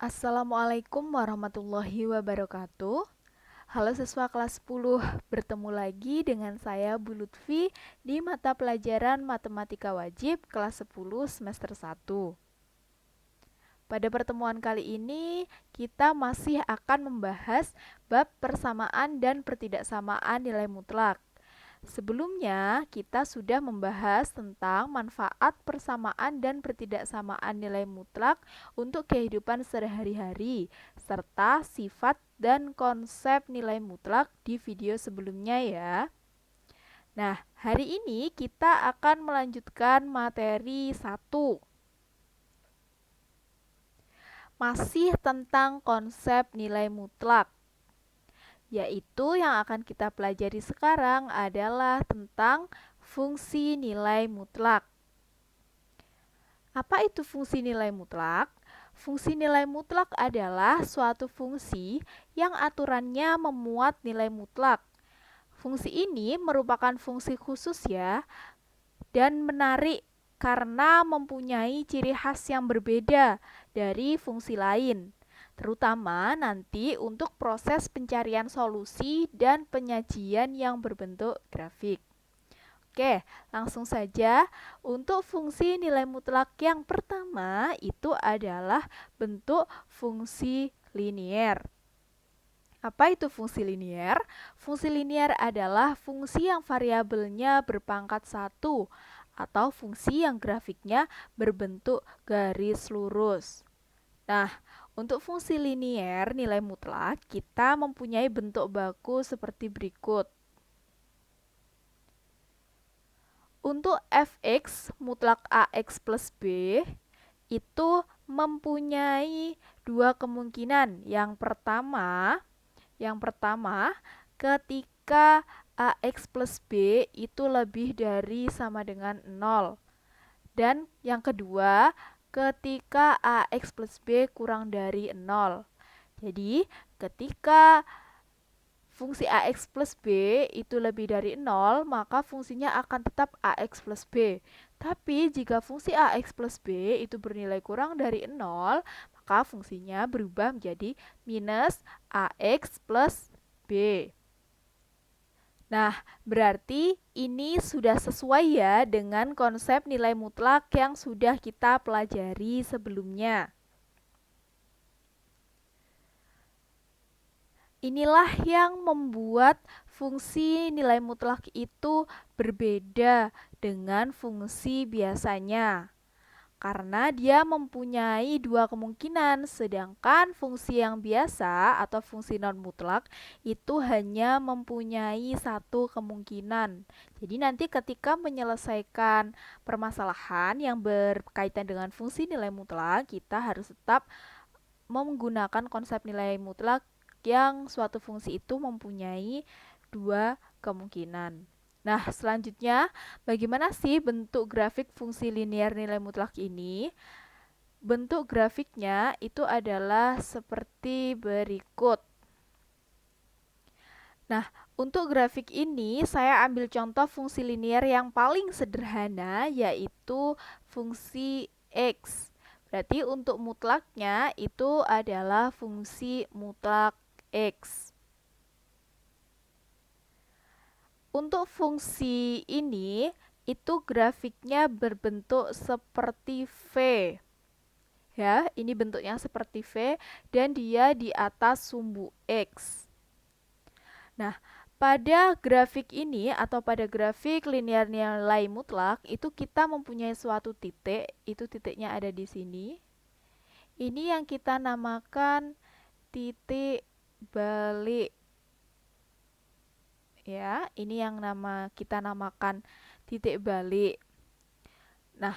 Assalamualaikum warahmatullahi wabarakatuh. Halo siswa kelas 10, bertemu lagi dengan saya Bu Lutfi di mata pelajaran Matematika Wajib kelas 10 semester 1. Pada pertemuan kali ini, kita masih akan membahas bab persamaan dan pertidaksamaan nilai mutlak. Sebelumnya, kita sudah membahas tentang manfaat persamaan dan pertidaksamaan nilai mutlak untuk kehidupan sehari-hari, serta sifat dan konsep nilai mutlak di video sebelumnya ya. Nah, hari ini kita akan melanjutkan materi 1. Masih tentang konsep nilai mutlak. Yaitu yang akan kita pelajari sekarang adalah tentang fungsi nilai mutlak. Apa itu fungsi nilai mutlak? Fungsi nilai mutlak adalah suatu fungsi yang aturannya memuat nilai mutlak. Fungsi ini merupakan fungsi khusus ya, dan menarik karena mempunyai ciri khas yang berbeda dari fungsi lain, terutama nanti untuk proses pencarian solusi dan penyajian yang berbentuk grafik. Oke, langsung saja. Untuk fungsi nilai mutlak yang pertama itu adalah bentuk fungsi linier. Apa itu fungsi linier? Fungsi linier adalah fungsi yang variabelnya berpangkat 1 atau fungsi yang grafiknya berbentuk garis lurus. Nah, untuk fungsi linier nilai mutlak kita mempunyai bentuk baku seperti berikut. Untuk fx mutlak ax plus b itu mempunyai dua kemungkinan. Yang pertama ketika ax plus b itu lebih dari sama dengan 0. Dan yang kedua ketika ax plus b kurang dari 0. Jadi ketika fungsi ax plus b itu lebih dari 0, maka fungsinya akan tetap ax plus b. Tapi jika fungsi ax plus b itu bernilai kurang dari 0, maka fungsinya berubah menjadi minus ax plus b. Nah, berarti ini sudah sesuai ya dengan konsep nilai mutlak yang sudah kita pelajari sebelumnya. Inilah yang membuat fungsi nilai mutlak itu berbeda dengan fungsi biasanya. Karena dia mempunyai dua kemungkinan, sedangkan fungsi yang biasa atau fungsi non-mutlak itu hanya mempunyai satu kemungkinan. Jadi nanti ketika menyelesaikan permasalahan yang berkaitan dengan fungsi nilai mutlak, kita harus tetap menggunakan konsep nilai mutlak yang suatu fungsi itu mempunyai dua kemungkinan. Nah, selanjutnya bagaimana sih bentuk grafik fungsi linier nilai mutlak ini? Bentuk grafiknya itu adalah seperti berikut. Nah, untuk grafik ini saya ambil contoh fungsi linier yang paling sederhana, yaitu fungsi X. Berarti untuk mutlaknya itu adalah fungsi mutlak X. Untuk fungsi ini, itu grafiknya berbentuk seperti V. Ya, ini bentuknya seperti V dan dia di atas sumbu X. Nah, pada grafik ini atau pada grafik linear nilai mutlak itu kita mempunyai suatu titik, itu titiknya ada di sini. Ini yang kita namakan titik balik. Ya, ini yang kita namakan titik balik. Nah,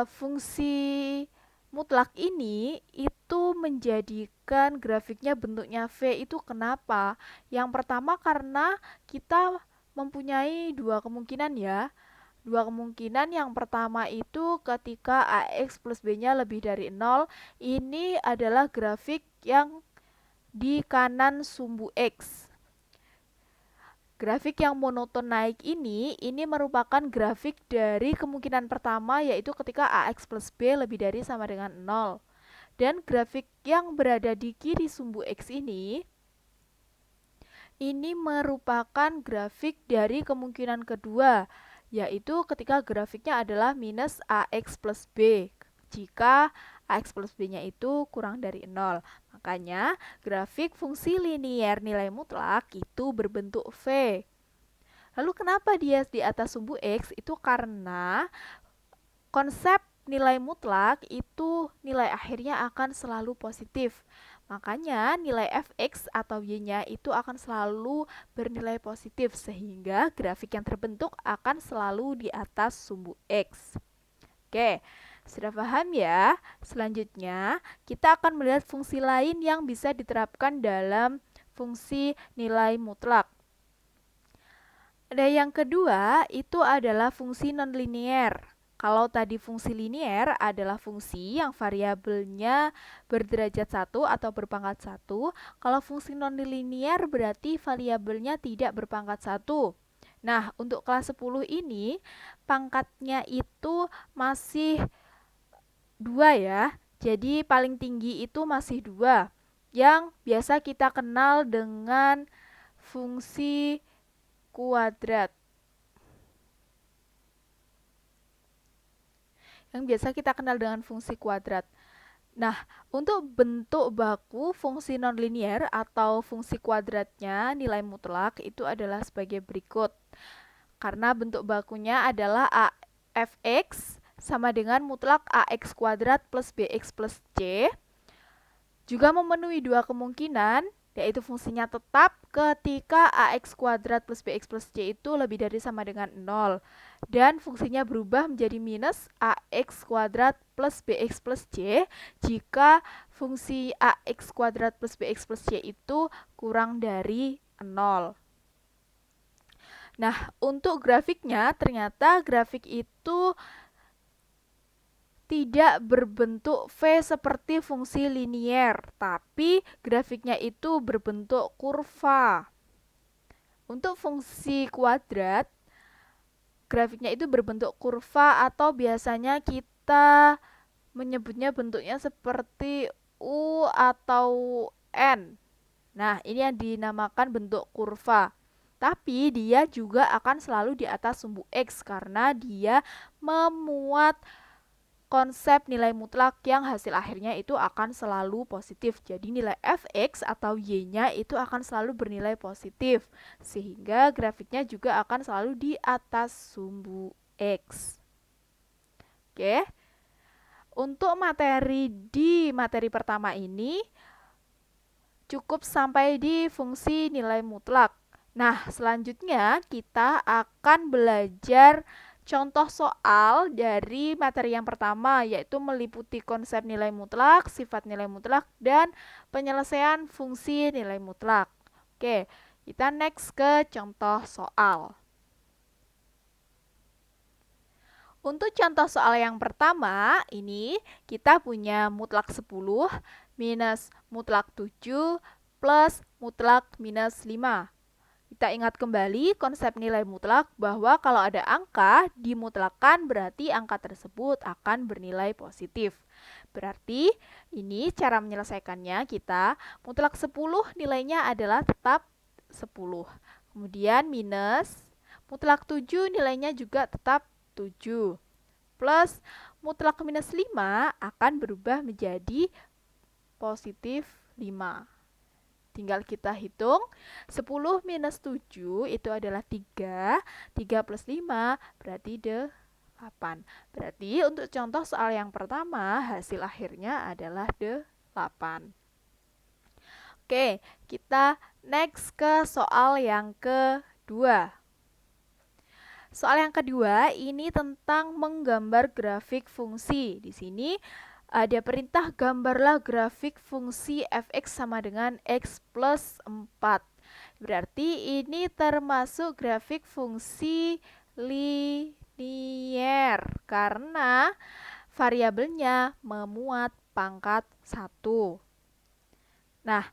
fungsi mutlak ini itu menjadikan grafiknya bentuknya V itu kenapa? Yang pertama karena kita mempunyai dua kemungkinan ya. Dua kemungkinan, yang pertama itu ketika AX plus B-nya lebih dari 0, ini adalah grafik yang di kanan sumbu X. Grafik yang monoton naik ini merupakan grafik dari kemungkinan pertama, yaitu ketika AX plus B lebih dari sama dengan 0. Dan grafik yang berada di kiri sumbu X ini merupakan grafik dari kemungkinan kedua, yaitu ketika grafiknya adalah minus AX plus B. Jika AX plus B-nya itu kurang dari 0. Makanya grafik fungsi linier nilai mutlak itu berbentuk V. Lalu kenapa dia di atas sumbu X? Itu karena konsep nilai mutlak itu nilai akhirnya akan selalu positif. Makanya nilai fx atau y-nya itu akan selalu bernilai positif sehingga grafik yang terbentuk akan selalu di atas sumbu X. Oke, sudah paham ya? Selanjutnya, kita akan melihat fungsi lain yang bisa diterapkan dalam fungsi nilai mutlak. Ada yang kedua, itu adalah fungsi nonlinier. Kalau tadi fungsi linier adalah fungsi yang variabelnya berderajat 1 atau berpangkat 1. Kalau fungsi nonlinier berarti variabelnya tidak berpangkat 1. Nah, untuk kelas 10 ini pangkatnya itu masih 2 ya. Jadi paling tinggi itu masih 2. Yang biasa kita kenal dengan fungsi kuadrat. Yang biasa kita kenal dengan fungsi kuadrat. Nah, untuk bentuk baku fungsi nonlinier atau fungsi kuadratnya nilai mutlak itu adalah sebagai berikut. Karena bentuk bakunya adalah fx sama dengan mutlak ax kuadrat plus bx plus c. Juga memenuhi dua kemungkinan, yaitu fungsinya tetap ketika ax kuadrat plus bx plus c itu lebih dari sama dengan 0. Dan fungsinya berubah menjadi minus ax kuadrat plus bx plus c jika fungsi ax kuadrat plus bx plus c itu kurang dari 0. Nah, untuk grafiknya ternyata grafik itu tidak berbentuk V seperti fungsi linier, tapi grafiknya itu berbentuk kurva. Untuk fungsi kuadrat, grafiknya itu berbentuk kurva atau biasanya kita menyebutnya bentuknya seperti U atau N. Nah, ini yang dinamakan bentuk kurva. Tapi dia juga akan selalu di atas sumbu X karena dia memuat konsep nilai mutlak yang hasil akhirnya itu akan selalu positif. Jadi nilai fx atau y-nya itu akan selalu bernilai positif. Sehingga grafiknya juga akan selalu di atas sumbu X. Oke. Untuk materi pertama ini cukup sampai di fungsi nilai mutlak. Nah, selanjutnya kita akan belajar contoh soal dari materi yang pertama, yaitu meliputi konsep nilai mutlak, sifat nilai mutlak, dan penyelesaian fungsi nilai mutlak. Oke, kita next ke contoh soal. Untuk contoh soal yang pertama, ini kita punya mutlak 10 minus mutlak 7 plus mutlak minus 5. Kita ingat kembali konsep nilai mutlak bahwa kalau ada angka dimutlakan berarti angka tersebut akan bernilai positif. Berarti ini cara menyelesaikannya kita mutlak 10 nilainya adalah tetap 10. Kemudian minus mutlak 7 nilainya juga tetap 7. Plus mutlak minus 5 akan berubah menjadi positif 5. Tinggal kita hitung, 10 minus 7 itu adalah 3, 3 plus 5 berarti 8. Berarti untuk contoh soal yang pertama, hasil akhirnya adalah 8. Oke, kita next ke soal yang kedua. Soal yang kedua ini tentang menggambar grafik fungsi. Di sini ada perintah gambarlah grafik fungsi fx sama dengan x plus 4. Berarti ini termasuk grafik fungsi linier karena variabelnya memuat pangkat 1. Nah,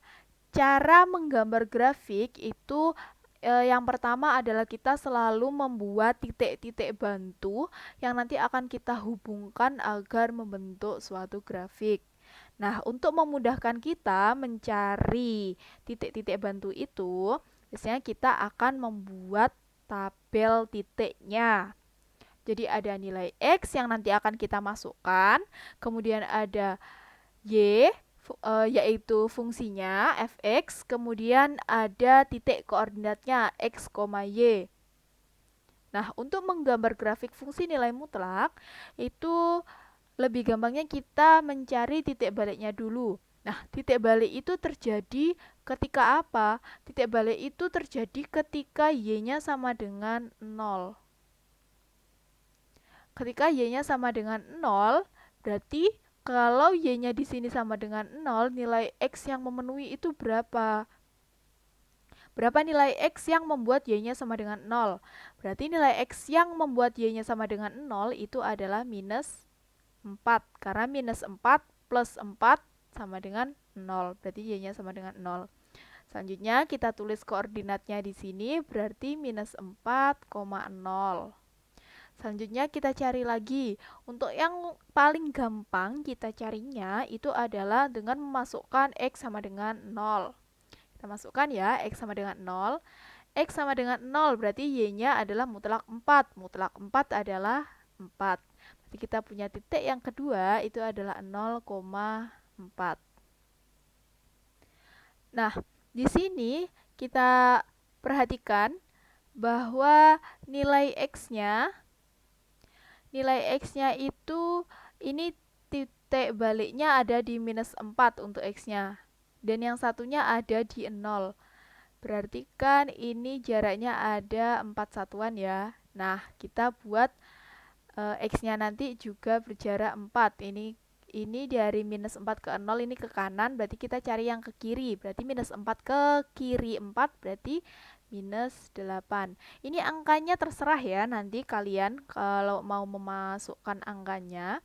cara menggambar grafik itu yang pertama adalah kita selalu membuat titik-titik bantu yang nanti akan kita hubungkan agar membentuk suatu grafik. Nah, untuk memudahkan kita mencari titik-titik bantu itu, biasanya kita akan membuat tabel titiknya. Jadi ada nilai X yang nanti akan kita masukkan, kemudian ada Y, yaitu fungsinya fx, kemudian ada titik koordinatnya x, y. Nah, untuk menggambar grafik fungsi nilai mutlak, itu lebih gampangnya kita mencari titik baliknya dulu. Nah, titik balik itu terjadi ketika apa? Titik balik itu terjadi ketika y-nya sama dengan 0. Ketika y-nya sama dengan 0, berarti kalau y-nya di sini sama dengan 0, nilai x yang memenuhi itu berapa? Berapa nilai x yang membuat y-nya sama dengan 0? Berarti nilai x yang membuat y-nya sama dengan 0 itu adalah minus 4. Karena minus 4 plus 4 sama dengan 0. Berarti y-nya sama dengan 0. Selanjutnya kita tulis koordinatnya di sini, berarti minus 4,0. Selanjutnya kita cari lagi. Untuk yang paling gampang kita carinya itu adalah dengan memasukkan X sama dengan 0. Kita masukkan ya, X sama dengan 0. X sama dengan 0 berarti Y-nya adalah mutlak 4. Mutlak 4 adalah 4. Berarti kita punya titik yang kedua itu adalah 0,4. Nah, di sini kita perhatikan bahwa nilai X-nya itu ini titik baliknya ada di minus 4 untuk X-nya. Dan yang satunya ada di 0. Berarti kan ini jaraknya ada 4 satuan ya. Nah, kita buat X-nya nanti juga berjarak 4. Ini dari minus 4 ke 0, ini ke kanan, berarti kita cari yang ke kiri. Berarti minus 4 ke kiri 4, berarti minus 8. Ini angkanya terserah ya, nanti kalian kalau mau memasukkan angkanya.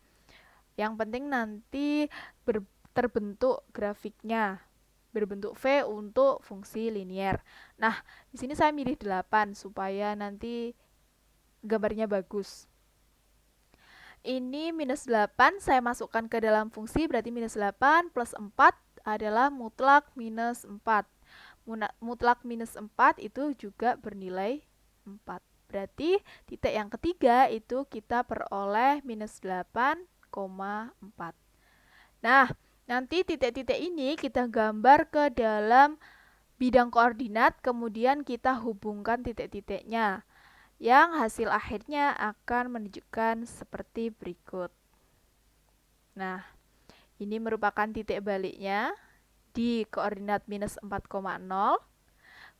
Yang penting nanti terbentuk grafiknya, berbentuk V untuk fungsi linier. Nah, di sini saya milih 8 supaya nanti gambarnya bagus. Ini minus 8 saya masukkan ke dalam fungsi, berarti minus 8 plus 4 adalah mutlak minus 4. Mutlak minus 4 itu juga bernilai 4. Berarti titik yang ketiga itu kita peroleh minus 8,4. Nah, nanti titik-titik ini kita gambar ke dalam bidang koordinat, kemudian kita hubungkan titik-titiknya, yang hasil akhirnya akan menunjukkan seperti berikut. Nah, ini merupakan titik baliknya di koordinat minus 4,0.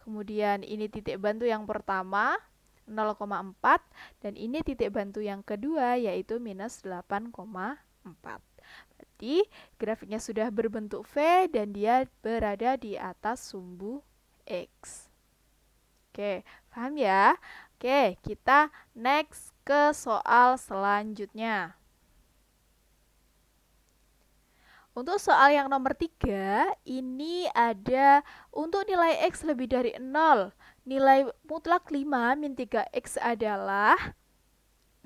Kemudian ini titik bantu yang pertama 0,4 dan ini titik bantu yang kedua yaitu minus 8,4. Berarti grafiknya sudah berbentuk V dan dia berada di atas sumbu X. Oke, paham ya? Oke, kita next ke soal selanjutnya. Untuk soal yang nomor 3, ini ada untuk nilai X lebih dari 0. Nilai mutlak 5 min 3X adalah,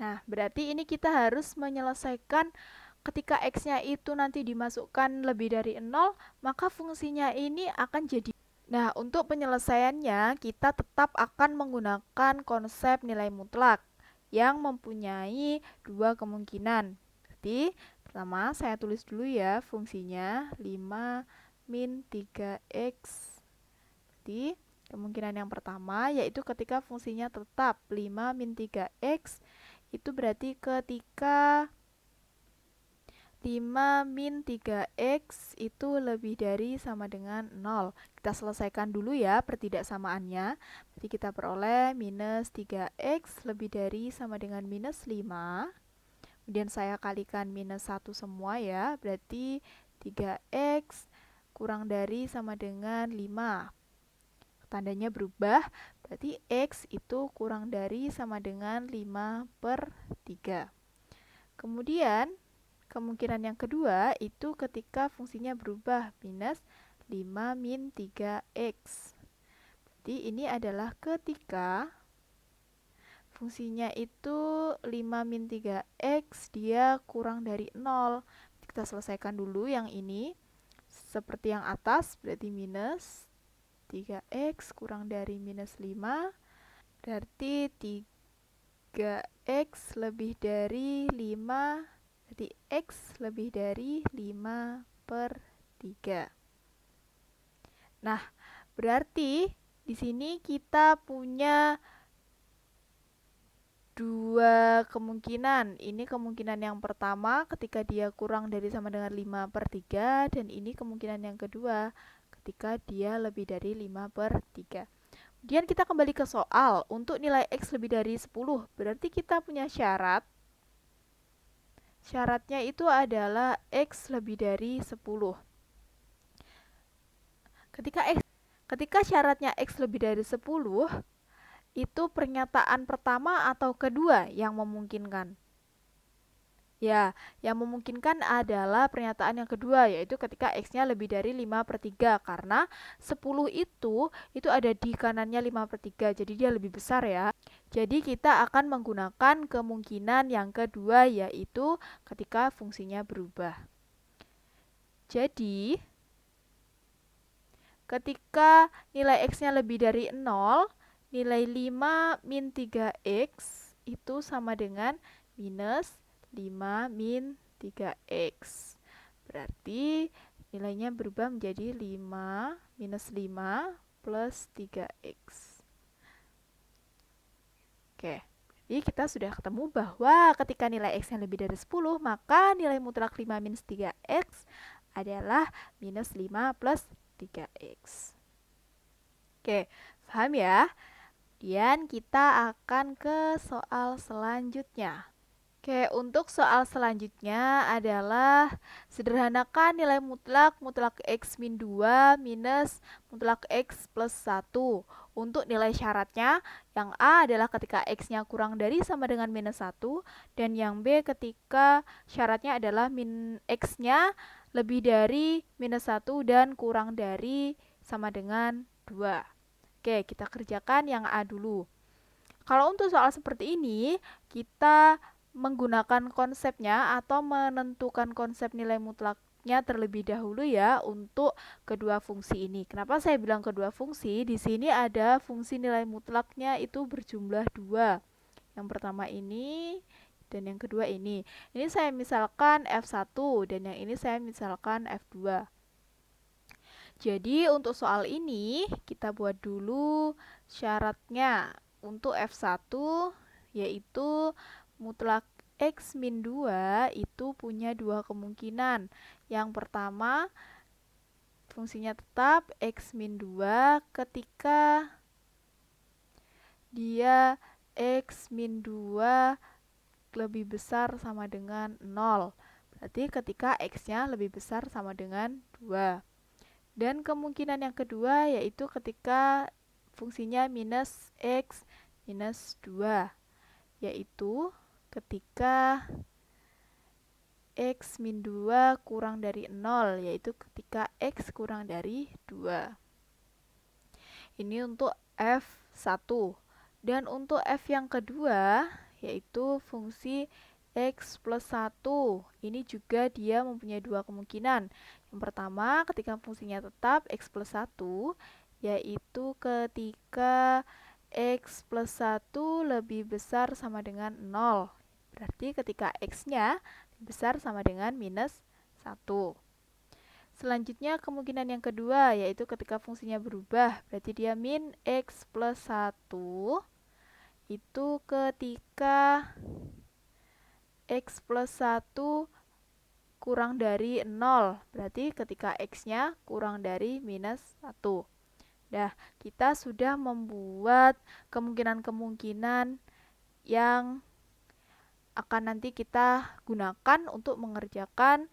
nah berarti ini kita harus menyelesaikan ketika X-nya itu nanti dimasukkan lebih dari 0, maka fungsinya ini akan jadi. Nah, untuk penyelesaiannya, kita tetap akan menggunakan konsep nilai mutlak yang mempunyai dua kemungkinan. Jadi, pertama saya tulis dulu ya fungsinya 5 min 3x. Jadi, kemungkinan yang pertama yaitu ketika fungsinya tetap 5 min 3x, itu berarti ketika 5 min 3x itu lebih dari sama dengan 0. Kita selesaikan dulu ya pertidaksamaannya. Jadi kita peroleh minus 3x lebih dari sama dengan minus 5. Kemudian saya kalikan minus 1 semua ya. Berarti 3x kurang dari sama dengan 5. Tandanya berubah. Berarti x itu kurang dari sama dengan 5 per 3. Kemudian kemungkinan yang kedua itu ketika fungsinya berubah minus 5 min 3x. Jadi ini adalah ketika fungsinya itu 5 min 3x dia kurang dari 0. kita selesaikan dulu yang ini. Seperti yang atas, berarti minus 3x kurang dari minus 5, berarti 3x lebih dari 5, berarti x lebih dari 5/3. Nah, berarti di sini kita punya dua kemungkinan. Ini kemungkinan yang pertama ketika dia kurang dari sama dengan 5/3, dan ini kemungkinan yang kedua ketika dia lebih dari 5/3. Kemudian kita kembali ke soal. Untuk nilai x lebih dari 10, berarti kita punya syarat. Syaratnya itu adalah x lebih dari 10. Ketika syaratnya x lebih dari 10, itu pernyataan pertama atau kedua yang memungkinkan? Ya, yang memungkinkan adalah pernyataan yang kedua, yaitu ketika x-nya lebih dari 5/3, karena 10 itu ada di kanannya 5/3, jadi dia lebih besar ya. Jadi kita akan menggunakan kemungkinan yang kedua, yaitu ketika fungsinya berubah. Jadi, ketika nilai x-nya lebih dari 0, nilai 5 min 3x itu sama dengan minus 5 min 3x. Berarti nilainya berubah menjadi 5 minus 5 plus 3x. Oke, jadi kita sudah ketemu bahwa ketika nilai x yang lebih dari 10, maka nilai mutlak 5 minus 3x adalah minus 5 plus 3x. Oke, paham ya? Kemudian kita akan ke soal selanjutnya. Oke, untuk soal selanjutnya adalah sederhanakan nilai mutlak x min 2 minus mutlak x plus 1. Untuk nilai syaratnya, yang A adalah ketika x-nya kurang dari sama dengan minus 1, dan yang B ketika syaratnya adalah x-nya lebih dari minus 1 dan kurang dari sama dengan 2. Oke, kita kerjakan yang A dulu. Kalau untuk soal seperti ini, kita menggunakan konsepnya atau menentukan konsep nilai mutlaknya terlebih dahulu ya untuk kedua fungsi ini. Kenapa saya bilang kedua fungsi? Di sini ada fungsi nilai mutlaknya itu berjumlah 2. Yang pertama ini dan yang kedua ini. Ini saya misalkan F1 dan yang ini saya misalkan F2. Jadi untuk soal ini kita buat dulu syaratnya. Untuk F1 yaitu mutlak x min 2 itu punya dua kemungkinan. Yang pertama, fungsinya tetap x min 2 ketika dia x min 2 lebih besar sama dengan 0. Berarti ketika x-nya lebih besar sama dengan 2. Dan kemungkinan yang kedua yaitu ketika fungsinya minus x minus 2, yaitu ketika x min 2 kurang dari 0, yaitu ketika x kurang dari 2. Ini untuk F1. Dan untuk F yang kedua, yaitu fungsi x plus 1. Ini juga dia mempunyai dua kemungkinan. Yang pertama, ketika fungsinya tetap x plus 1, yaitu ketika x plus 1 lebih besar sama dengan 0. Berarti ketika x-nya besar sama dengan minus 1. Selanjutnya kemungkinan yang kedua, yaitu ketika fungsinya berubah. Berarti dia min x plus 1 itu ketika x plus 1 kurang dari 0. Berarti ketika x-nya kurang dari minus 1. Nah, kita sudah membuat kemungkinan-kemungkinan yang akan nanti kita gunakan untuk mengerjakan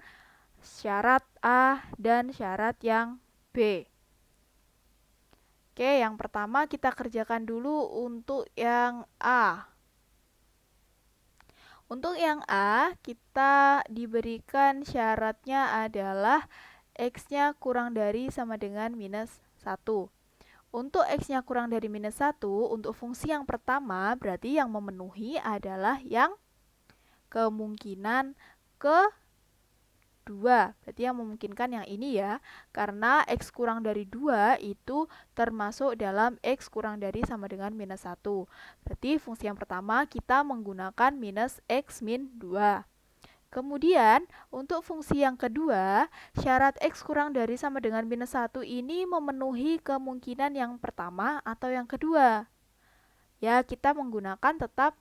syarat A dan syarat yang B. Oke, yang pertama kita kerjakan dulu untuk yang A. Untuk yang A, kita diberikan syaratnya adalah x-nya kurang dari sama dengan minus 1. Untuk x-nya kurang dari minus 1, untuk fungsi yang pertama, berarti yang memenuhi adalah yang kemungkinan kedua. 2. Berarti yang memungkinkan yang ini ya. Karena X kurang dari 2 itu termasuk dalam X kurang dari sama dengan minus 1. Berarti fungsi yang pertama kita menggunakan minus X min 2. Kemudian, untuk fungsi yang kedua, syarat X kurang dari sama dengan minus 1 ini memenuhi kemungkinan yang pertama atau yang kedua. Ya, kita menggunakan tetap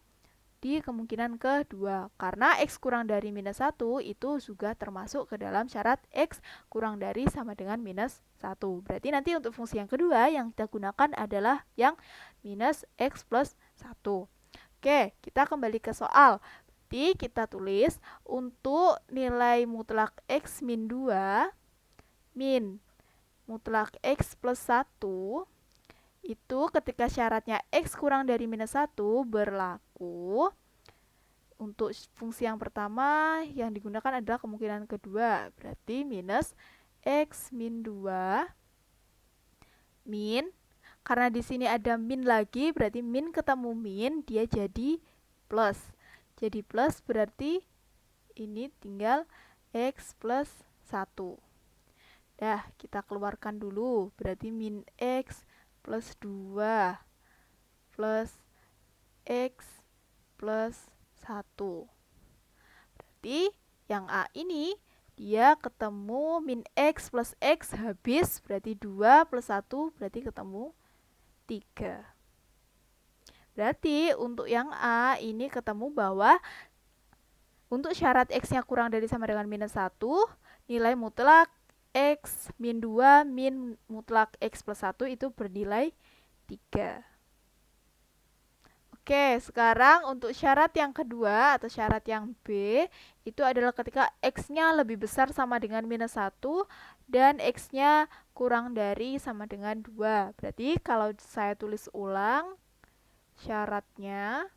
di kemungkinan kedua, karena X kurang dari minus 1 itu juga termasuk ke dalam syarat X kurang dari sama dengan minus 1. Berarti nanti untuk fungsi yang kedua yang kita gunakan adalah yang minus X plus 1. Oke, kita kembali ke soal. Berarti kita tulis untuk nilai mutlak X min 2 min mutlak X plus 1 itu ketika syaratnya X kurang dari minus 1 berlaku. Untuk fungsi yang pertama yang digunakan adalah kemungkinan kedua. Berarti minus X min 2 min. Karena di sini ada min lagi, berarti min ketemu min, dia jadi plus. Jadi plus berarti ini tinggal X plus 1. Dah, kita keluarkan dulu. Berarti min X plus 2 plus X plus 1. Berarti yang A ini dia ketemu min X plus X habis, berarti 2 plus 1 berarti ketemu 3. Berarti untuk yang A ini ketemu bahwa untuk syarat X-nya kurang dari sama dengan minus 1, nilai mutlak X min 2 min mutlak X plus 1 itu bernilai 3. Oke, sekarang untuk syarat yang kedua atau syarat yang B itu adalah ketika X-nya lebih besar sama dengan minus 1 dan X-nya kurang dari sama dengan 2. Berarti kalau saya tulis ulang, syaratnya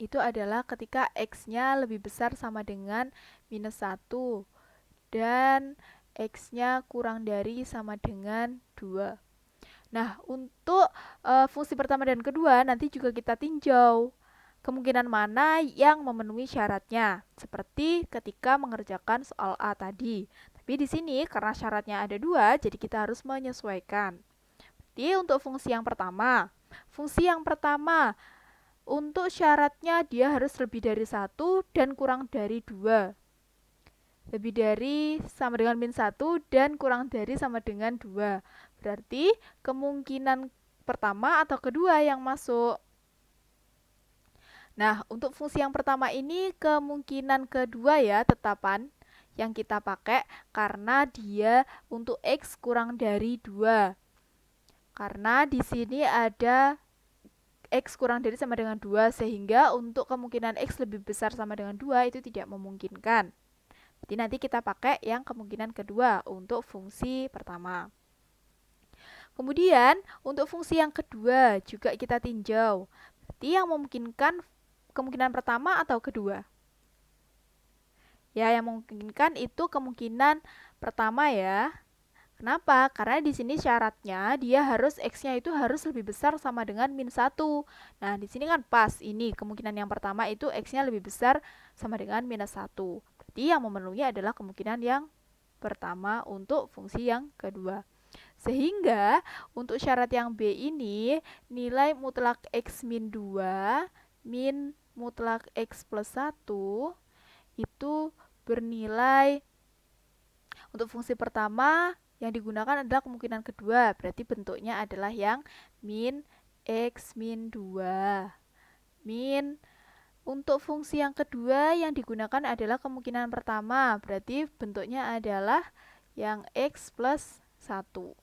itu adalah ketika X-nya lebih besar sama dengan minus 1 dan X-nya kurang dari sama dengan 2. Nah, untuk fungsi pertama dan kedua nanti juga kita tinjau kemungkinan mana yang memenuhi syaratnya, seperti ketika mengerjakan soal A tadi. Tapi di sini karena syaratnya ada 2, jadi kita harus menyesuaikan. Jadi untuk fungsi yang pertama untuk syaratnya dia harus lebih dari 1 dan kurang dari 2. Lebih dari sama dengan min 1 dan kurang dari sama dengan 2. Berarti kemungkinan pertama atau kedua yang masuk. Nah, untuk fungsi yang pertama ini kemungkinan kedua ya tetapan yang kita pakai karena dia untuk X kurang dari 2. Karena di sini ada X kurang dari sama dengan 2 sehingga untuk kemungkinan X lebih besar sama dengan 2 itu tidak memungkinkan. Jadi nanti kita pakai yang kemungkinan kedua untuk fungsi pertama. Kemudian untuk fungsi yang kedua juga kita tinjau. Berarti yang memungkinkan kemungkinan pertama atau kedua? Ya, yang memungkinkan itu kemungkinan pertama ya. Kenapa? Karena di sini syaratnya dia harus X-nya itu harus lebih besar sama dengan min 1. Nah, di sini kan pas ini kemungkinan yang pertama itu X-nya lebih besar sama dengan minus 1. Berarti yang memenuhi adalah kemungkinan yang pertama untuk fungsi yang kedua. Sehingga untuk syarat yang B ini nilai mutlak X min 2 min mutlak X plus 1 itu bernilai untuk fungsi pertama yang digunakan adalah kemungkinan kedua. Berarti bentuknya adalah yang min X min 2 min untuk fungsi yang kedua yang digunakan adalah kemungkinan pertama. Berarti bentuknya adalah yang X plus 1.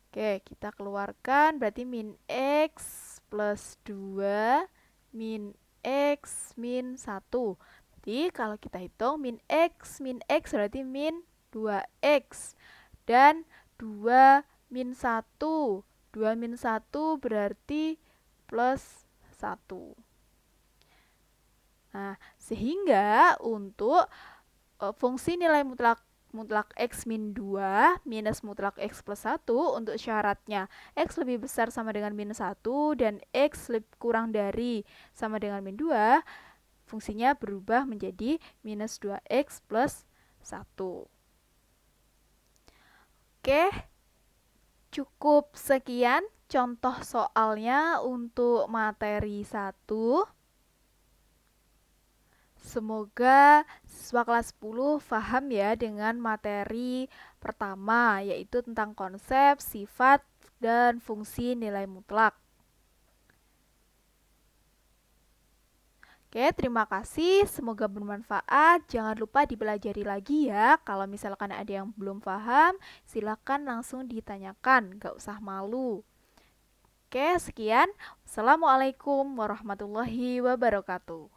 Oke, kita keluarkan berarti min X plus 2 min X min 1. Jadi kalau kita hitung min X berarti min 2X. Dan 2 min 1. 2 min 1 berarti plus 1. Nah, sehingga untuk fungsi nilai mutlak X min 2 minus mutlak X plus 1 untuk syaratnya X lebih besar sama dengan minus 1 dan X kurang dari sama dengan min 2, fungsinya berubah menjadi minus 2x plus 1. Oke, cukup sekian contoh soalnya untuk materi 1. Semoga siswa kelas 10 paham ya dengan materi pertama, yaitu tentang konsep, sifat, dan fungsi nilai mutlak. Oke, terima kasih. Semoga bermanfaat. Jangan lupa dipelajari lagi ya. Kalau misalkan ada yang belum paham, silakan langsung ditanyakan. Gak usah malu. Oke, sekian. Wassalamualaikum warahmatullahi wabarakatuh.